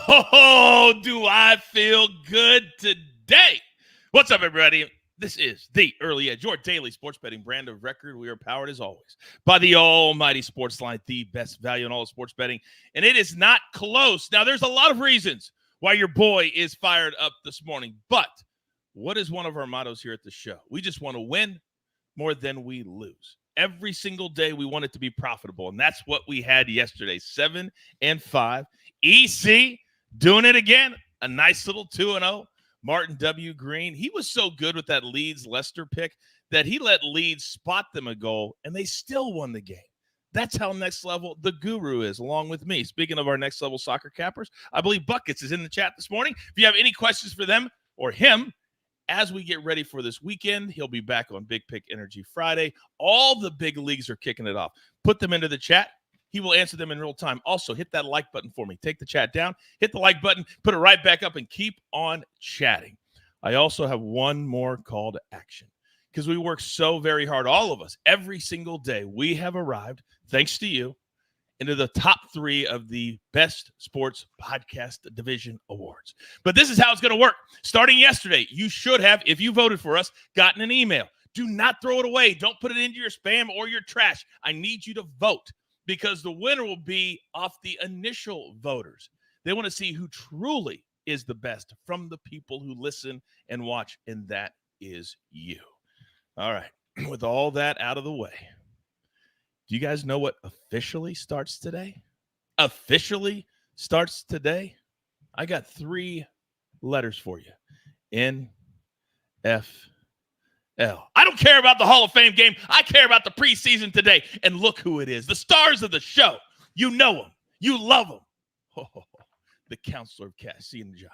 Oh, do I feel good today? What's up, everybody? This is The Early Edge, your daily sports betting brand of record. We are powered, as always, by the almighty SportsLine, the best value in all of sports betting. And it is not close. Now, there's a lot of reasons why your boy is fired up this morning. But what is one of our mottos here at the show? We just want to win more than we lose. Every single day, we want it to be profitable. And that's what we had yesterday, 7 and 5. EC doing it again. A nice little 2-0. Martin W. Green, he was so good with that Leeds-Leicester pick that he let Leeds spot them a goal, and they still won the game. That's how next level the guru is, along with me. Speaking of our next level soccer cappers, I believe Buckets is in the chat this morning. If you have any questions for them or him, as we get ready for this weekend, he'll be back on Big Pick Energy Friday. All the big leagues are kicking it off. Put them into the chat. He will answer them in real time. Also, hit that like button for me. Take the chat down, hit the like button, put it right back up, and keep on chatting. I also have one more call to action because we work so very hard, all of us, every single day. We have arrived, thanks to you, into the top 3 of the Best Sports Podcast Division Awards. But this is how it's going to work. Starting yesterday, you should have, if you voted for us, gotten an email. Do not throw it away. Don't put it into your spam or your trash. I need you to vote because the winner will be off the initial voters. They want to see who truly is the best from the people who listen and watch, and that is you. All right. With all that out of the way, do you guys know what officially starts today? Officially starts today? I got 3 letters for you. NFL. I don't care about the Hall of Fame game. I care about the preseason today. And look who it is. The stars of the show. You know them. You love them. Oh, the counselor of Cassie and Nejad.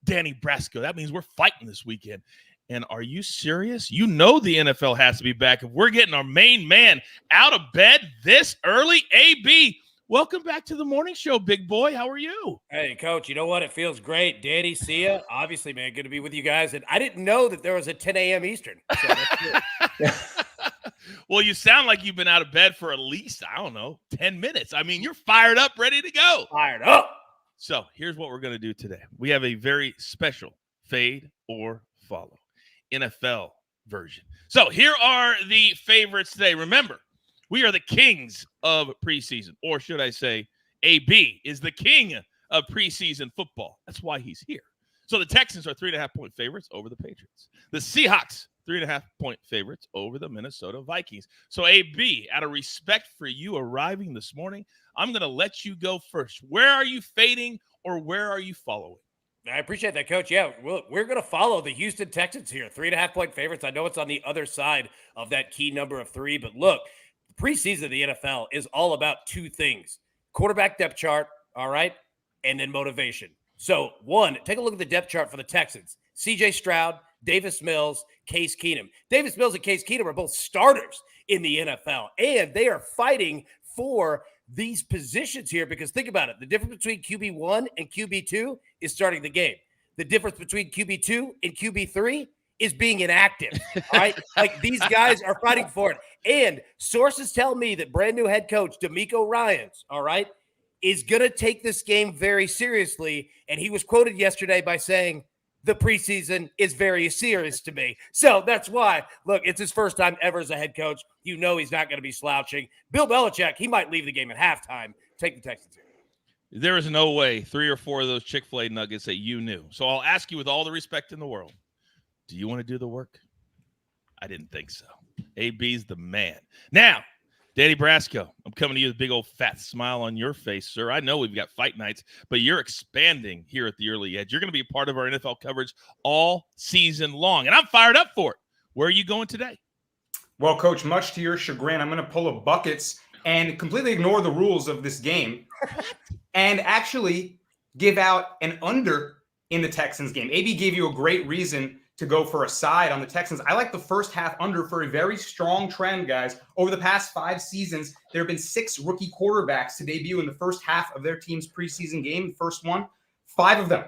Danny Brasco. That means we're fighting this weekend. And are you serious? You know the NFL has to be back. If we're getting our main man out of bed this early, AB, welcome back to the morning show, big boy. How are you? Hey, Coach, you know what? It feels great. Danny, see ya. Obviously, man, good to be with you guys. And I didn't know that there was a 10 a.m. Eastern. So that's good. Well, you sound like you've been out of bed for at least, 10 minutes. I mean, you're fired up, ready to go. Fired up. So here's what we're going to do today. We have a very special fade or follow NFL version. So here are the favorites today. Remember, we are the kings of preseason, or should I say AB is the king of preseason football. That's why he's here. So the Texans are 3.5-point favorites over the Patriots. The Seahawks, 3.5-point favorites over the Minnesota Vikings. So AB, out of respect for you arriving this morning, I'm going to let you go first. Where are you fading or where are you following? I appreciate that, Coach. Yeah, we're going to follow the Houston Texans here. 3.5-point favorites. I know it's on the other side of that key number of 3, but look, the preseason of the NFL is all about 2 things. Quarterback depth chart, all right, and then motivation. So, 1, take a look at the depth chart for the Texans. C.J. Stroud, Davis Mills, Case Keenum. Davis Mills and Case Keenum are both starters in the NFL, and they are fighting for these positions here because think about it. The difference between QB1 and QB2 is starting the game. The difference between QB2 and QB3 is being inactive, all right? Like these guys are fighting for it. And sources tell me that brand new head coach DeMeco Ryans, all right, is going to take this game very seriously. And he was quoted yesterday by saying, the preseason is very serious to me. So that's why, look, it's his first time ever as a head coach. You know he's not going to be slouching. Bill Belichick, he might leave the game at halftime. Take the Texans here. There is no way 3 or 4 of those Chick-fil-A nuggets that you knew. So I'll ask you with all the respect in the world, do you want to do the work? I didn't think so. AB's the man. Now, Danny Brasco, I'm coming to you with a big old fat smile on your face, sir. I know we've got fight nights, but you're expanding here at the Early Edge. You're going to be a part of our NFL coverage all season long, and I'm fired up for it. Where are you going today? Well, Coach, much to your chagrin, I'm going to pull a Buckets and completely ignore the rules of this game and actually give out an under in the Texans game. AB gave you a great reason to go for a side on the Texans. I like the first half under for a very strong trend, guys. Over the past 5 seasons, there have been 6 rookie quarterbacks to debut in the first half of their team's preseason game. The first one, 5 of them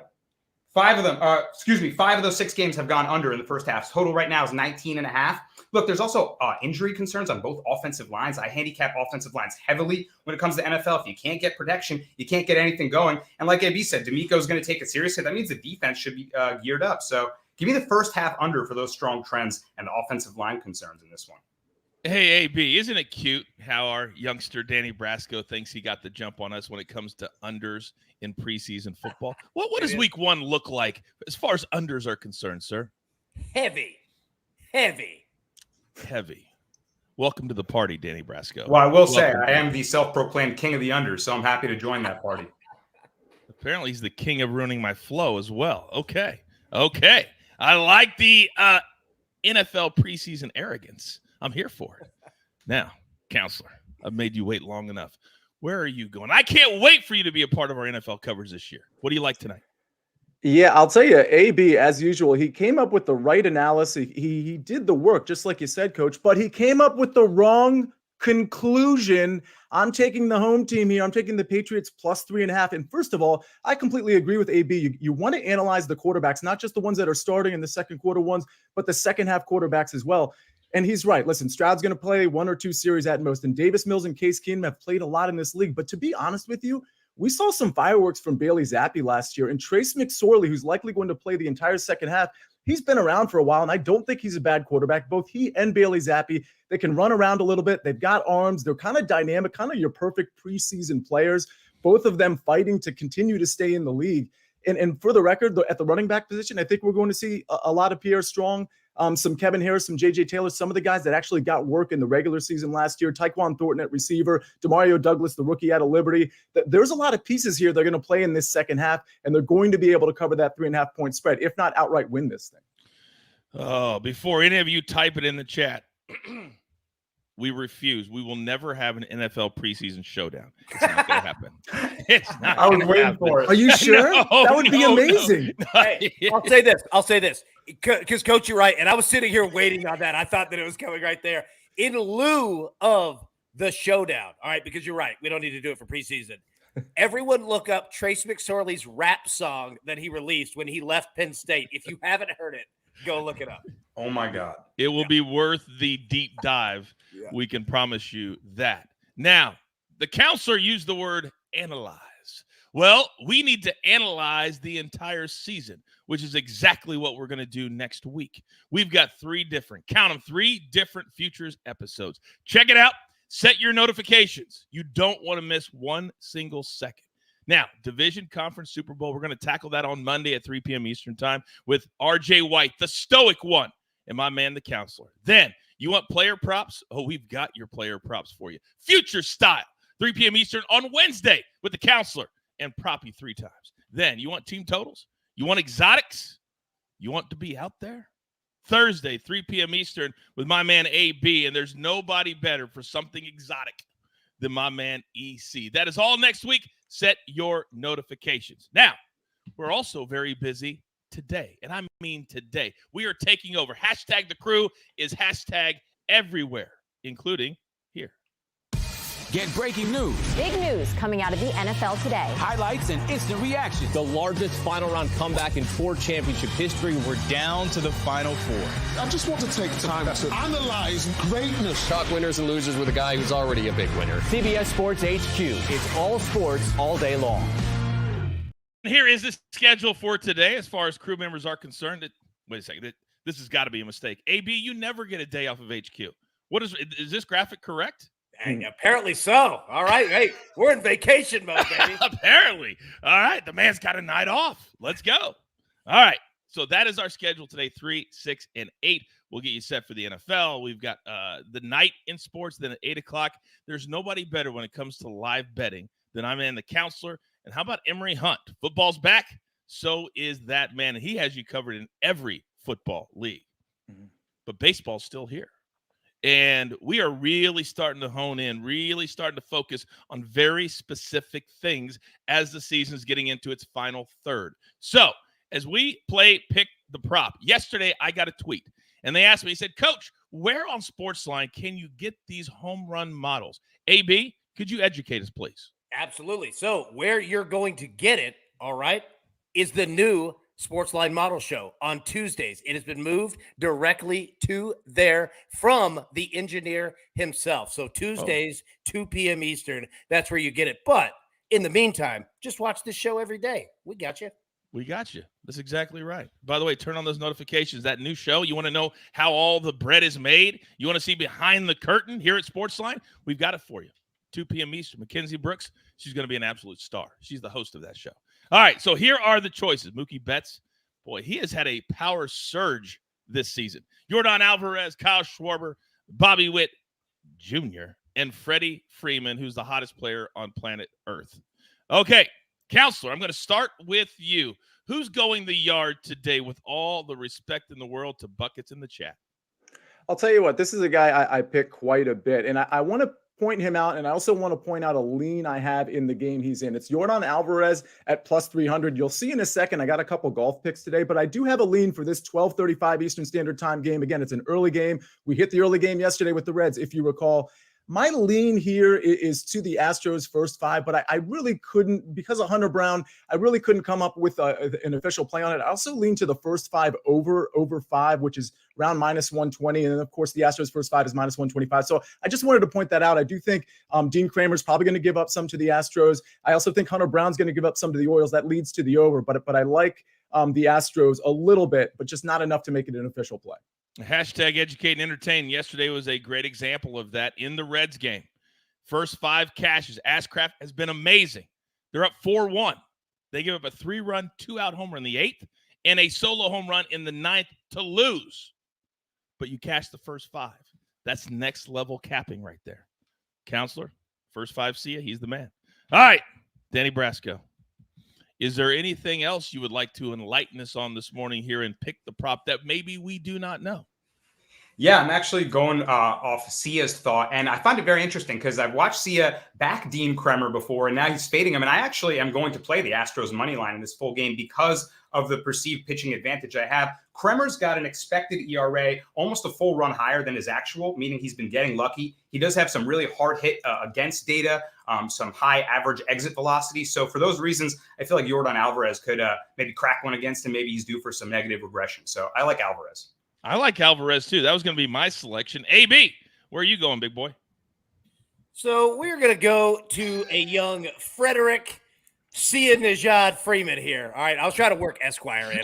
5 of those 6 games have gone under in the first half. Total right now is 19.5. Look, there's also injury concerns on both offensive lines. I handicap offensive lines heavily when it comes to NFL. If you can't get protection, you can't get anything going. And like AB said, D'Amico's going to take it seriously. That means the defense should be geared up. So give me the first half under for those strong trends and the offensive line concerns in this one. Hey, AB, isn't it cute how our youngster Danny Brasco thinks he got the jump on us when it comes to unders in preseason football? What does week 1 look like as far as unders are concerned, sir? Heavy. Welcome to the party, Danny Brasco. Well, I will say I am the self-proclaimed king of the unders, so I'm happy to join that party. Apparently, he's the king of ruining my flow as well. Okay. I like the NFL preseason arrogance. I'm here for it. Now, counselor, I've made you wait long enough. Where are you going? I can't wait for you to be a part of our NFL coverage this year. What do you like tonight? Yeah, I'll tell you, AB, as usual, he came up with the right analysis. He did the work, just like you said, Coach, but he came up with the wrong conclusion. I'm taking the home team here. I'm taking the Patriots plus 3.5. And first of all, I completely agree with AB. You want to analyze the quarterbacks, not just the ones that are starting in the second quarter ones, but the second half quarterbacks as well. And he's right. Listen, Stroud's going to play 1 or 2 series at most. And Davis Mills and Case Keenum have played a lot in this league. But to be honest with you, we saw some fireworks from Bailey Zappi last year. And Trace McSorley, who's likely going to play the entire second half, he's been around for a while. And I don't think he's a bad quarterback. Both he and Bailey Zappi, they can run around a little bit. They've got arms. They're kind of dynamic, kind of your perfect preseason players. Both of them fighting to continue to stay in the league. And for the record, at the running back position, I think we're going to see a lot of Pierre Strong, some Kevin Harris, some J.J. Taylor, some of the guys that actually got work in the regular season last year, Tyquan Thornton at receiver, Demario Douglas, the rookie out of Liberty. There's a lot of pieces here they're going to play in this second half, and they're going to be able to cover that 3.5-point spread, if not outright win this thing. Oh, before any of you type it in the chat, we refuse. We will never have an NFL preseason showdown. It's not going to happen. It's not. I was waiting for it. Are you sure? That would be amazing. Hey, I'll say this. Because, Coach, you're right. And I was sitting here waiting on that. I thought that it was coming right there. In lieu of the showdown, all right, because you're right. We don't need to do it for preseason. Everyone look up Trace McSorley's rap song that he released when he left Penn State. If you haven't heard it, go look it up. Oh, my God. It will be worth the deep dive. Yeah. We can promise you that. Now, the counselor used the word analyze. Well, we need to analyze the entire season, which is exactly what we're going to do next week. We've got 3 different futures episodes. Check it out. Set your notifications. You don't want to miss one single second. Now, Division Conference Super Bowl, we're going to tackle that on Monday at 3 p.m. Eastern Time with RJ White, the stoic one, and my man, the counselor. Then, you want player props? Oh, we've got your player props for you. Future style, 3 p.m. Eastern on Wednesday with the counselor and Proppy 3 times. Then, you want team totals? You want exotics? You want to be out there? Thursday, 3 p.m. Eastern with my man AB, and there's nobody better for something exotic than my man EC. That is all next week. Set your notifications. Now, we're also very busy today, and I mean today. We are taking over. Hashtag the crew is hashtag everywhere, including here. Get breaking news. Big news coming out of the NFL today. Highlights and instant reactions. The largest final round comeback in Ford championship history. We're down to the final 4. I just want to take time to analyze greatness. Talk winners and losers with a guy who's already a big winner. CBS Sports HQ. It's all sports all day long. Here is the schedule for today as far as crew members are concerned. Wait a second. This has got to be a mistake. AB, you never get a day off of HQ. Is this graphic correct? Hey, apparently so. All right. Hey, we're in vacation mode, baby. Apparently. All right. The man's got a night off. Let's go. All right. So that is our schedule today, 3, 6, and 8. We'll get you set for the NFL. We've got the night in sports. Then at 8 o'clock, there's nobody better when it comes to live betting than I'm in the counselor. And how about Emery Hunt? Football's back. So is that man. And he has you covered in every football league. Mm-hmm. But baseball's still here. And we are really starting to hone in, really starting to focus on very specific things as the season is getting into its final third. So as we play Pick the Prop, yesterday I got a tweet. And they asked me, he said, Coach, where on SportsLine can you get these home run models? AB, could you educate us, please? Absolutely. So where you're going to get it, all right, is the new SportsLine Model Show on Tuesdays. It has been moved directly to there from the engineer himself. So Tuesdays, 2 p.m. Eastern, that's where you get it. But in the meantime, just watch this show every day. We got you. We got you. That's exactly right. By the way, turn on those notifications. That new show, you want to know how all the bread is made? You want to see behind the curtain here at SportsLine? We've got it for you. 2 p.m. Eastern. Mackenzie Brooks, she's going to be an absolute star. She's the host of that show. All right, so here are the choices. Mookie Betts, boy, he has had a power surge this season. Yordan Alvarez, Kyle Schwarber, Bobby Witt Jr., and Freddie Freeman, who's the hottest player on planet Earth. Okay, Counselor, I'm going to start with you. Who's going the yard today with all the respect in the world to buckets in the chat? I'll tell you what, this is a guy I pick quite a bit, and I want to point him out, and I also want to point out a lean I have in the game he's in. It's Yordan Alvarez at plus 300. You'll see in a second, I got a couple golf picks today, but I do have a lean for this 12:35 Eastern Standard Time game. Again, it's an early game. We hit the early game yesterday with the Reds, if you recall. My lean here is to the Astros first five, but I really couldn't, because of Hunter Brown, I really couldn't come up with an official play on it. I also lean to the first five over 5, which is around minus 120. And then, of course, the Astros first five is minus 125. So I just wanted to point that out. I do think Dean Kramer's probably going to give up some to the Astros. I also think Hunter Brown's going to give up some to the Orioles. That leads to the over, but I like the Astros a little bit, but just not enough to make it an official play. Hashtag educate and entertain. Yesterday was a great example of that in the Reds game. First 5 cashes. Ashcraft has been amazing. They're up 4-1. They give up a 3-run, 2-out homer in the 8th and a solo home run in the 9th to lose. But you cash the first 5. That's next level capping right there. Counselor, first 5, see ya. He's the man. All right, Danny Brasco. Is there anything else you would like to enlighten us on this morning here and pick the prop that maybe we do not know? Yeah, I'm actually going off Sia's thought, and I find it very interesting because I've watched Sia back Dean Kremer before, and now he's fading him. And I actually am going to play the Astros money line in this full game because of the perceived pitching advantage I have. Kremer's got an expected ERA almost a full run higher than his actual, meaning he's been getting lucky. He does have some really hard hit against data, some high average exit velocity. So for those reasons, I feel like Yordan Alvarez could maybe crack one against him. Maybe he's due for some negative regression. So I like Alvarez. I like Alvarez, too. That was going to be my selection. AB, where are you going, big boy? So we're going to go to a young Frederick Nejad Freeman here. All right, I was trying to work Esquire in.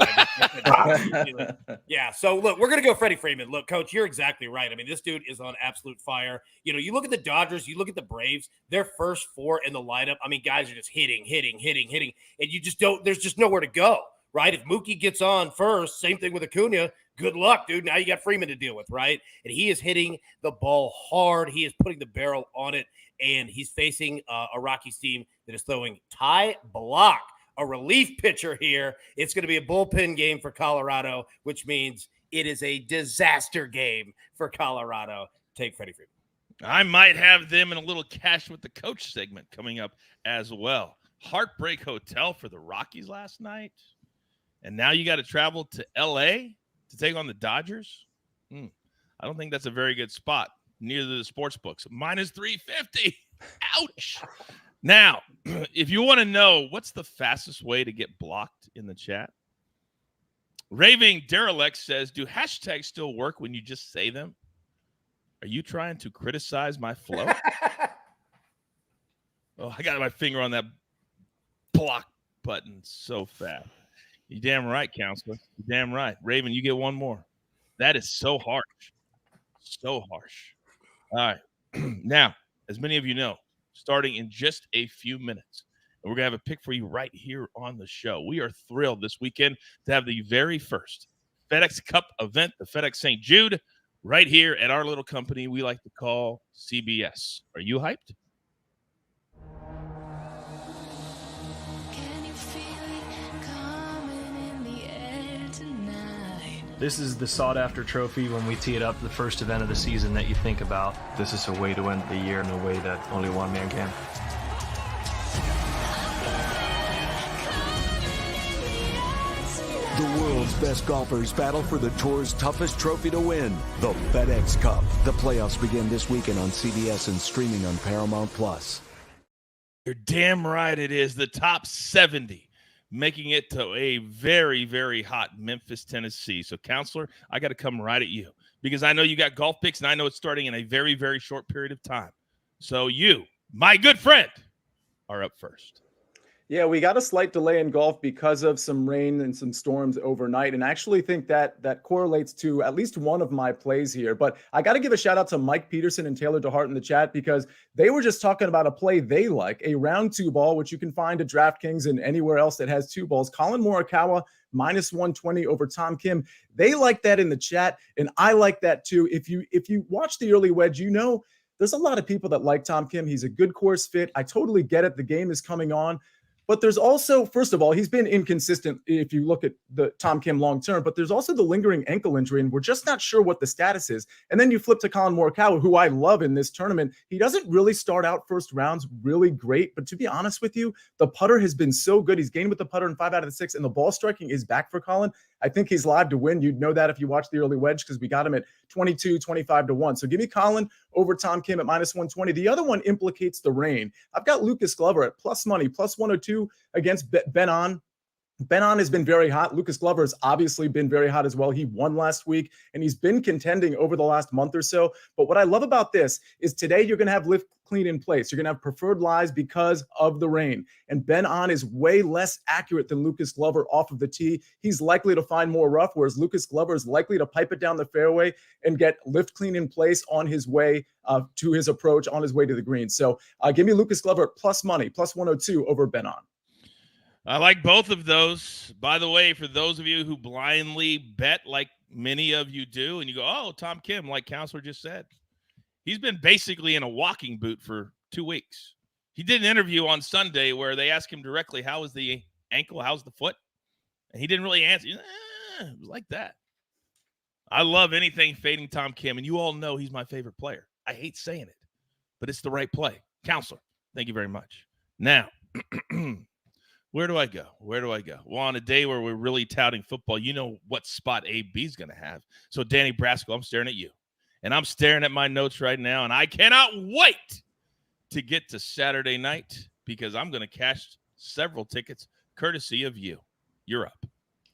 Yeah, so look, we're going to go Freddie Freeman. Look, Coach, you're exactly right. I mean, this dude is on absolute fire. You know, you look at the Dodgers, you look at the Braves, their first 4 in the lineup. I mean, guys are just hitting. And you just don't – there's just nowhere to go, right? If Mookie gets on first, same thing with Acuna – good luck, dude. Now you got Freeman to deal with, right? And he is hitting the ball hard. He is putting the barrel on it, and he's facing a Rockies team that is throwing Ty Block, a relief pitcher here. It's going to be a bullpen game for Colorado, which means it is a disaster game for Colorado. Take Freddie Freeman. I might have them in a little cash with the coach segment coming up as well. Heartbreak Hotel for the Rockies last night, and now you got to travel to L.A., to take on the Dodgers? I don't think that's a very good spot. Neither do the sports books. Minus 350. Ouch. Now, if you want to know what's the fastest way to get blocked in the chat, Raving Derelict says, do hashtags still work when you just say them? Are you trying to criticize my flow? Oh, I got my finger on that block button so fast. You damn right, Counselor. You damn right. Raven, you get one more. That is so harsh. So harsh. All right. Now, as many of you know, starting in just a few minutes, and we're going to have a pick for you right here on the show. We are thrilled this weekend to have the very first FedEx Cup event, the FedEx St. Jude, right here at our little company we like to call CBS. Are you hyped? This is the sought-after trophy when we tee it up, the first event of the season that you think about. This is a way to end the year in a way that only one man can. The world's best golfers battle for the tour's toughest trophy to win, the FedEx Cup. The playoffs begin this weekend on CBS and streaming on Paramount+. You're damn right it is. The top 70 making it to a very, very hot Memphis, Tennessee. So, Counselor, I got to come right at you because I know you got golf picks, and I know it's starting in a very, very short period of time. So you, my good friend, are up first. Yeah, we got a slight delay in golf because of some rain and some storms overnight. And I actually think that correlates to at least one of my plays here. But I got to give a shout out to Mike Peterson and Taylor DeHart in the chat because they were just talking about a play they like, a round 2 ball, which you can find at DraftKings and anywhere else that has 2 balls. Colin Morikawa, -120 over Tom Kim. They like that in the chat, and I like that too. If you watch the early wedge, you know there's a lot of people that like Tom Kim. He's a good course fit. I totally get it. The game is coming on. But there's also, first of all, he's been inconsistent if you look at the Tom Kim long term, but there's also the lingering ankle injury, and we're just not sure what the status is. And then you flip to Colin Morikawa, who I love in this tournament. He doesn't really start out first rounds really great, but to be honest with you, the putter has been so good. He's gained with the putter in 5 out of the 6, and the ball striking is back for Colin. I think he's live to win. You'd know that if you watch the early wedge because we got him at 22, 25 to 1. So give me Colin over Tom Kim at -120. The other one implicates the rain. I've got Lucas Glover at plus money, plus 102 against Ben On. Ben On has been very hot. Lucas Glover has obviously been very hot as well. He won last week, and he's been contending over the last month or so. But what I love about this is today you're going to have lift clean in place. You're going to have preferred lies because of the rain. And Ben On is way less accurate than Lucas Glover off of the tee. He's likely to find more rough, whereas Lucas Glover is likely to pipe it down the fairway and get lift clean in place on his way to his approach, on his way to the green. So give me Lucas Glover at plus money, plus 102 over Ben On. I like both of those. By the way, for those of you who blindly bet like many of you do, and you go, oh, Tom Kim, like Counselor just said, he's been basically in a walking boot for 2 weeks. He did an interview on Sunday where they asked him directly, how is the ankle, how's the foot? And he didn't really answer. It was like that. I love anything fading Tom Kim, and you all know he's my favorite player. I hate saying it, but it's the right play. Counselor, thank you very much. Now, where do I go? Well, on a day where we're really touting football, you know what spot AB's going to have. So, Danny Brasco, I'm staring at you. And I'm staring at my notes right now, and I cannot wait to get to Saturday night because I'm going to cash several tickets courtesy of you. You're up.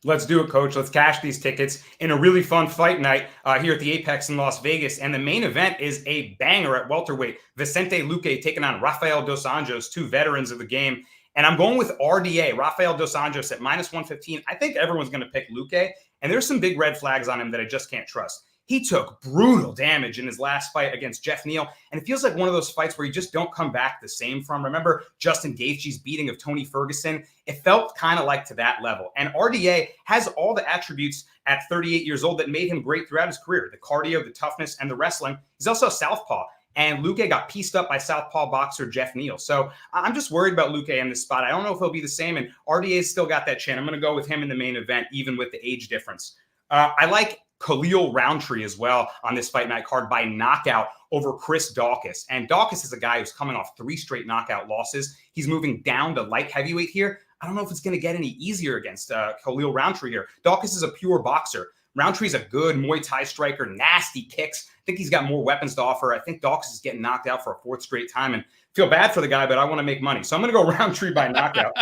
Let's do it, Coach. Let's cash these tickets in a really fun fight night here at the Apex in Las Vegas. And the main event is a banger at welterweight. Vicente Luque taking on Rafael Dos Anjos, 2 veterans of the game. And I'm going with RDA, Rafael Dos Anjos at -115. I think everyone's going to pick Luque, and there's some big red flags on him that I just can't trust. He took brutal damage in his last fight against Jeff Neal, and it feels like one of those fights where you just don't come back the same from. Remember Justin Gaethje's beating of Tony Ferguson? It felt kind of like to that level. And RDA has all the attributes at 38 years old that made him great throughout his career, the cardio, the toughness, and the wrestling. He's also a southpaw. And Luque got pieced up by southpaw boxer Jeff Neal. So I'm just worried about Luque in this spot. I don't know if he'll be the same. And RDA's still got that chin. I'm going to go with him in the main event, even with the age difference. I like Khalil Roundtree as well on this fight night card by knockout over Chris Daukaus. And Daukaus is a guy who's coming off 3 straight knockout losses. He's moving down to light heavyweight here. I don't know if it's going to get any easier against Khalil Roundtree here. Daukaus is a pure boxer. Roundtree's a good Muay Thai striker, nasty kicks. I think he's got more weapons to offer. I think Daukaus is getting knocked out for a 4th straight time, and feel bad for the guy, but I want to make money. So I'm going to go Roundtree by knockout.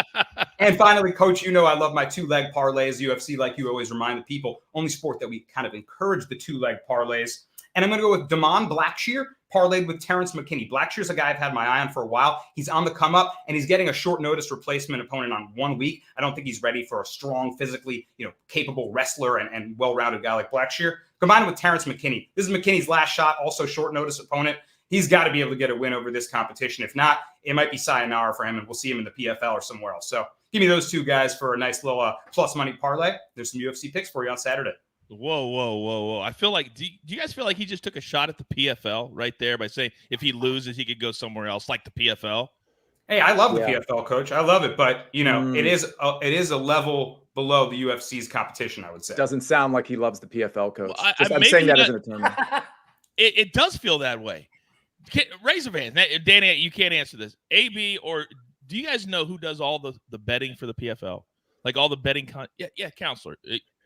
And finally, Coach, you know I love my 2-leg parlays. UFC, like you always remind the people, only sport that we kind of encourage the 2-leg parlays. And I'm going to go with Damon Blackshear, parlayed with Terrence McKinney. Blackshear's a guy I've had my eye on for a while. He's on the come up, and he's getting a short notice replacement opponent on 1 week. I don't think he's ready for a strong, physically, capable wrestler and well-rounded guy like Blackshear. Combined with Terrence McKinney. This is McKinney's last shot, also short notice opponent. He's got to be able to get a win over this competition. If not, it might be sayonara for him, and we'll see him in the PFL or somewhere else. So give me those 2 guys for a nice little plus money parlay. There's some UFC picks for you on Saturday. Whoa. I feel like, do you guys feel like he just took a shot at the PFL right there by saying if he loses, he could go somewhere else like the PFL? Hey, I love the PFL, Coach. I love it. But, it is a level below the UFC's competition, I would say. Doesn't sound like he loves the PFL, Coach. Well, I'm saying that as an attorney. It does feel that way. Raise your hand. Danny, you can't answer this. AB, or do you guys know who does all the betting for the PFL? Like all the betting yeah, Counselor.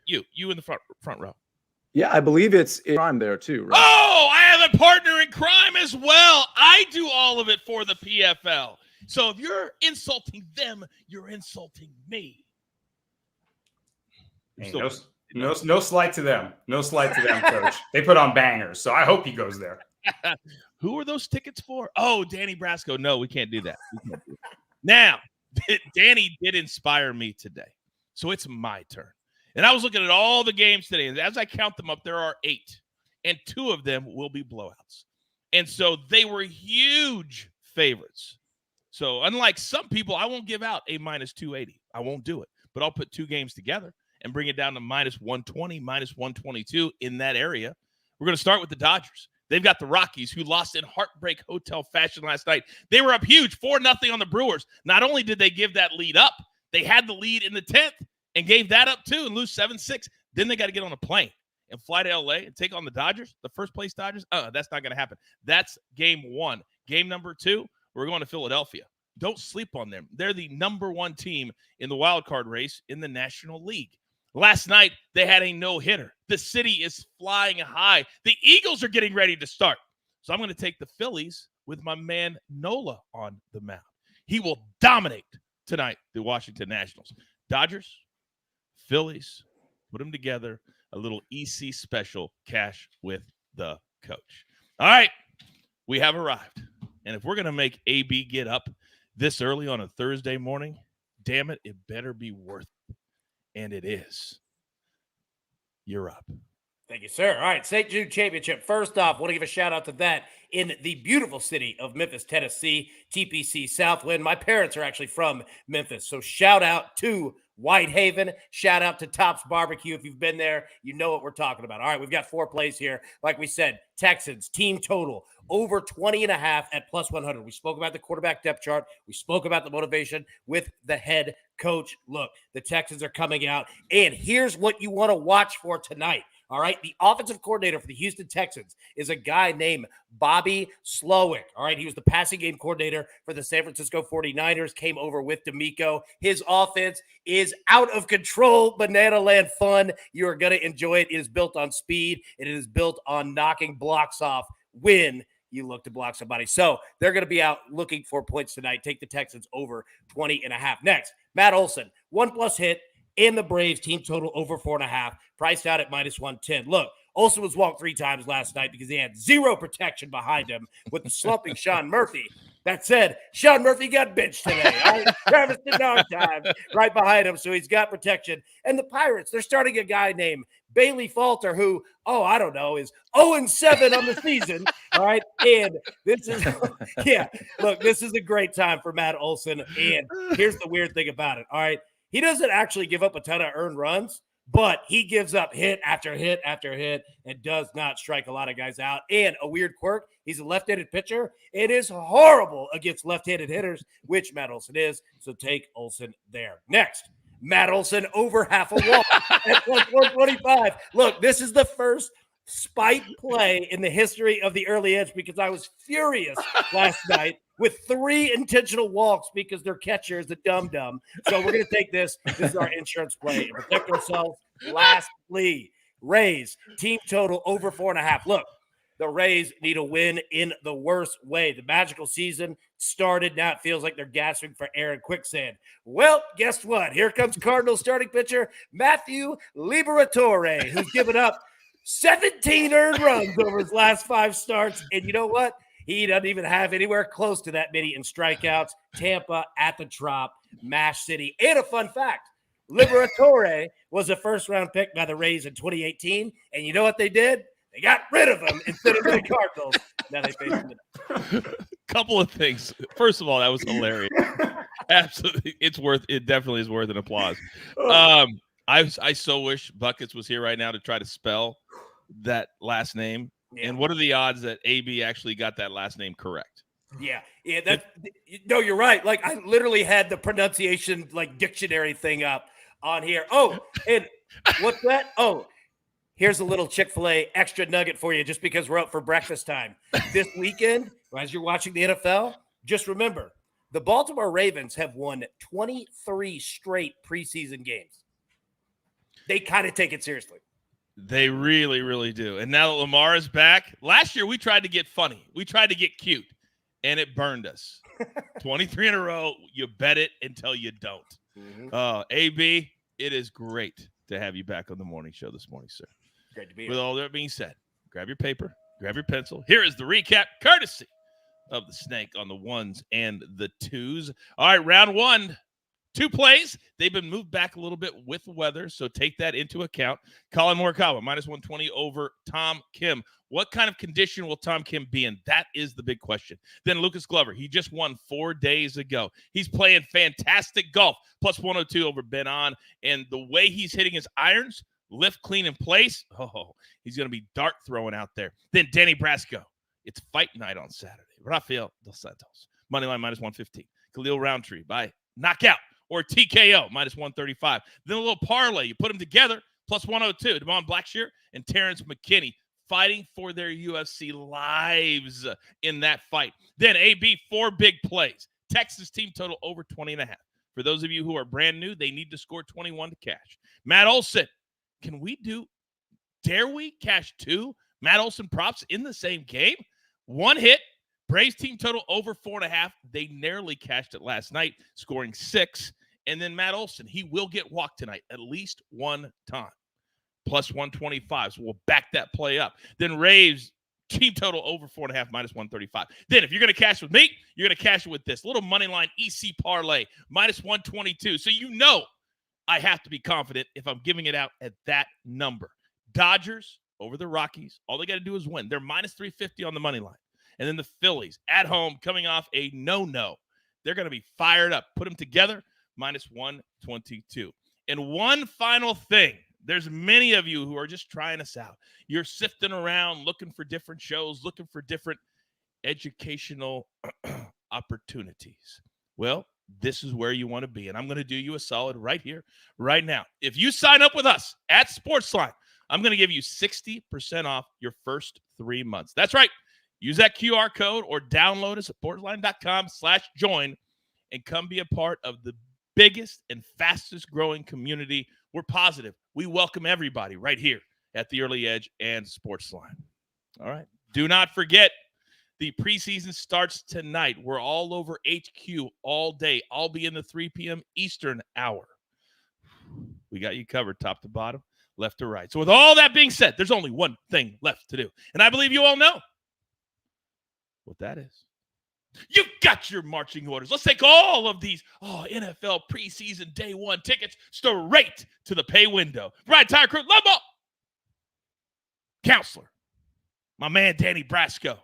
You in the front row. Yeah, I believe it's crime there too, right? Oh, I have a partner in crime as well. I do all of it for the PFL. So if you're insulting them, you're insulting me. Hey, no slight to them. No slight to them, Coach. They put on bangers, so I hope he goes there. Who are those tickets for? Oh, Danny Brasco. No, we can't do that. Now, Danny did inspire me today, so it's my turn. And I was looking at all the games today, and as I count them up, there are 8, and 2 of them will be blowouts. And so they were huge favorites. So unlike some people, I won't give out a minus 280. I won't do it, but I'll put 2 games together and bring it down to minus 120, minus 122 in that area. We're going to start with the Dodgers. They've got the Rockies, who lost in heartbreak hotel fashion last night. They were up huge, 4-0 on the Brewers. Not only did they give that lead up, they had the lead in the 10th and gave that up too and lose 7-6. Then they got to get on a plane and fly to L.A. and take on the Dodgers, the first-place Dodgers. That's not going to happen. That's game 1. Game number 2, we're going to Philadelphia. Don't sleep on them. They're the number 1 team in the wild card race in the National League. Last night, they had a no-hitter. The city is flying high. The Eagles are getting ready to start. So I'm going to take the Phillies with my man Nola on the mound. He will dominate tonight, the Washington Nationals. Dodgers, Phillies, put them together. A little EC special, cash with the coach. All right, we have arrived. And if we're going to make AB get up this early on a Thursday morning, damn it, it better be worth it. And it is. You're up. Thank you, sir. All right, St. Jude Championship. First off, want to give a shout out to that in the beautiful city of Memphis, Tennessee, TPC Southwind. My parents are actually from Memphis, so shout out to Whitehaven. Shout out to Tops Barbecue. If you've been there, you know what we're talking about. All right, we've got 4 plays here. Like we said, Texans, team total, over 20.5 at plus 100. We spoke about the quarterback depth chart. We spoke about the motivation with the head coach. Look, the Texans are coming out, and here's what you want to watch for tonight. All right, the offensive coordinator for the Houston Texans is a guy named Bobby Slowick. All right, he was the passing game coordinator for the San Francisco 49ers, came over with D'Amico. His offense is out of control, banana land fun. You are going to enjoy it. It is built on speed. It is built on knocking blocks off when you look to block somebody. So they're going to be out looking for points tonight. Take the Texans over 20.5. Next, Matt Olson, 1+ hit in the Braves, team total over 4.5, priced out at minus 110. Look, Olsen was walked 3 times last night because he had 0 protection behind him with the slumping Sean Murphy. That said, Sean Murphy got benched today. Right? Travis Denard time right behind him, so he's got protection. And the Pirates, they're starting a guy named Bailey Falter, who, I don't know, is 0-7 on the season. All right. And this is, look, this is a great time for Matt Olson. And here's the weird thing about it. All right. He doesn't actually give up a ton of earned runs, but he gives up hit after hit after hit and does not strike a lot of guys out. And a weird quirk, he's a left-handed pitcher. It is horrible against left-handed hitters, which Matt Olson is. So take Olson there. Next, Matt Olson over half a wall at plus 125. Look, this is the first spite play in the history of the early edge because I was furious last night with 3 intentional walks because their catcher is a dum-dum. So we're going to take this. This is our insurance play and protect ourselves. Lastly, Rays, team total over 4.5. Look, the Rays need a win in the worst way. The magical season started. Now it feels like they're gasping for air and quicksand. Well, guess what? Here comes Cardinals starting pitcher Matthew Liberatore, who's given up 17 earned runs over his last 5 starts. And you know what? He doesn't even have anywhere close to that many in strikeouts. Tampa at the Trop, MASH City. And a fun fact, Liberatore was a first-round pick by the Rays in 2018. And you know what they did? They got rid of him instead of the Cardinals. Now they face him. Couple of things. First of all, that was hilarious. Absolutely. It definitely is worth an applause. I so wish Buckets was here right now to try to spell that last name. Yeah. And what are the odds that AB actually got that last name correct? Yeah. No, you're right. Like I literally had the pronunciation dictionary thing up on here. Oh, and what's that? Oh, here's a little Chick-fil-A extra nugget for you just because we're up for breakfast time. This weekend, as you're watching the NFL, just remember, the Baltimore Ravens have won 23 straight preseason games. They kind of take it seriously. They really, really do. And now that Lamar is back, last year we tried to get funny. We tried to get cute, and it burned us. 23 in a row, you bet it until you don't. AB, it is great to have you back on the morning show this morning, sir. Great to be With here. all that being said, grab your paper, grab your pencil. Here is the recap, courtesy of the Snake on the ones and the twos. All right, round one. 2 plays. They've been moved back a little bit with weather, so take that into account. Colin Morikawa, -120 over Tom Kim. What kind of condition will Tom Kim be in? That is the big question. Then Lucas Glover, he just won 4 days ago. He's playing fantastic golf, +102 over Ben On. And the way he's hitting his irons, lift clean in place, he's going to be dart throwing out there. Then Danny Brasco. It's fight night on Saturday. Rafael Dos Santos, moneyline -115. Khalil Roundtree by knockout or TKO, -135. Then a little parlay. You put them together, +102. Devon Blackshear and Terrence McKinney fighting for their UFC lives in that fight. Then AB, 4 big plays. Texas team total over 20.5. For those of you who are brand new, they need to score 21 to cash. Matt Olson, dare we cash 2 Matt Olson props in the same game? 1 hit. Braves team total over 4.5. They narrowly cashed it last night, scoring 6. And then Matt Olson, he will get walked tonight at least 1 time, +125. So we'll back that play up. Then Raves team total over 4.5, -135. Then if you're going to cash with me, you're going to cash it with this little money line EC parlay, -122. So you know I have to be confident if I'm giving it out at that number. Dodgers over the Rockies. All they got to do is win. They're -350 on the money line. And then the Phillies at home coming off a no-no. They're going to be fired up. Put them together, -122. And one final thing. There's many of you who are just trying us out. You're sifting around, looking for different shows, looking for different educational opportunities. Well, this is where you want to be. And I'm going to do you a solid right here, right now. If you sign up with us at SportsLine, I'm going to give you 60% off your first 3 months. That's right. Use that QR code or download us at sportsline.com/join and come be a part of the biggest and fastest growing community. We're positive. We welcome everybody right here at the Early Edge and SportsLine. All right. Do not forget, the preseason starts tonight. We're all over HQ all day. I'll be in the 3 p.m. Eastern hour. We got you covered top to bottom, left to right. So with all that being said, there's only one thing left to do. And I believe you all know what that is. You got your marching orders. Let's take all of these NFL preseason day 1 tickets straight to the pay window. Brian Tire Crew, love ball. Counselor, my man Danny Brasco.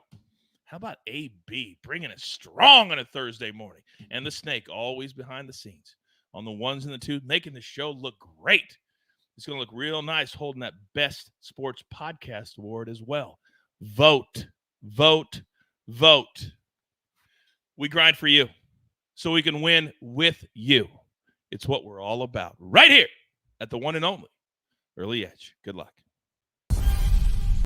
How about AB bringing it strong on a Thursday morning? And the Snake always behind the scenes on the ones and the twos, making the show look great. It's going to look real nice holding that Best Sports Podcast Award as well. Vote, vote, vote. We grind for you so we can win with you. It's what we're all about right here at the one and only Early Edge. Good luck.